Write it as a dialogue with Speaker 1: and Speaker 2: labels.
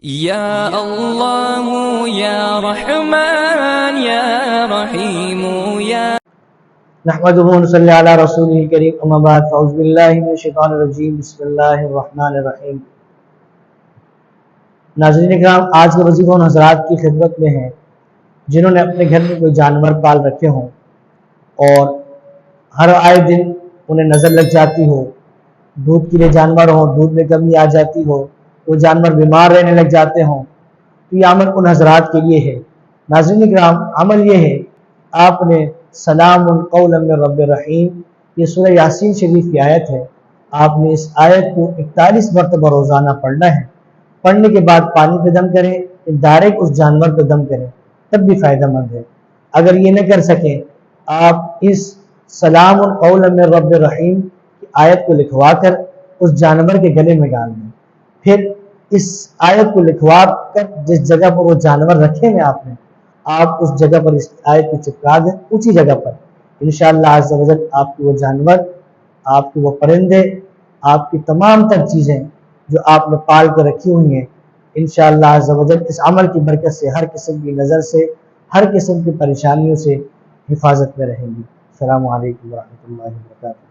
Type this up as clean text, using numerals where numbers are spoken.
Speaker 1: یا اللہ یا رحمان یا رحیم یا
Speaker 2: نحمده ونصلي على رسوله الكريم اما بعد فاعوذ بالله من الشیطان الرجیم بسم اللہ الرحمن الرحیم۔ ناظرین اکرام، آج کے وظیفہ ان حضرات کی خدمت میں ہیں جنہوں نے اپنے گھر میں کوئی جانور پال رکھے ہوں اور ہر آئے دن انہیں نظر لگ جاتی ہو، دودھ کے لیے جانور ہوں، دودھ میں کمی آ جاتی ہو، وہ جانور بیمار رہنے لگ جاتے ہوں، تو یہ عمل ان حضرات کے لیے ہے۔ ناظرین اکرام، عمل یہ ہے، آپ نے سلام قولا من رب رحیم، یہ سورہ یاسین شریف کی آیت ہے، آپ نے اس آیت کو 41 مرتبہ روزانہ پڑھنا ہے۔ پڑھنے کے بعد پانی پہ دم کریں، ڈائریکٹ اس جانور پہ دم کریں، تب بھی فائدہ مند ہے۔ اگر یہ نہ کر سکیں، آپ اس سلام قولا من رب رحیم کی آیت کو لکھوا کر اس جانور کے گلے میں ڈال دیں، پھر اس آیت کو لکھوا کر جس جگہ پر وہ جانور رکھے ہیں آپ اس جگہ پر اس آیت کو چپکا دیں، اونچی جگہ پر۔ انشاءاللہ عز و جل آپ کی وہ جانور، آپ کے وہ پرندے، آپ کی تمام تر چیزیں جو آپ نے پال کر رکھی ہوئی ہیں، انشاءاللہ عز و جل اس عمل کی برکت سے ہر قسم کی نظر سے، ہر قسم کی پریشانیوں سے حفاظت میں رہیں گی۔ السلام علیکم ورحمۃ اللہ وبرکاتہ۔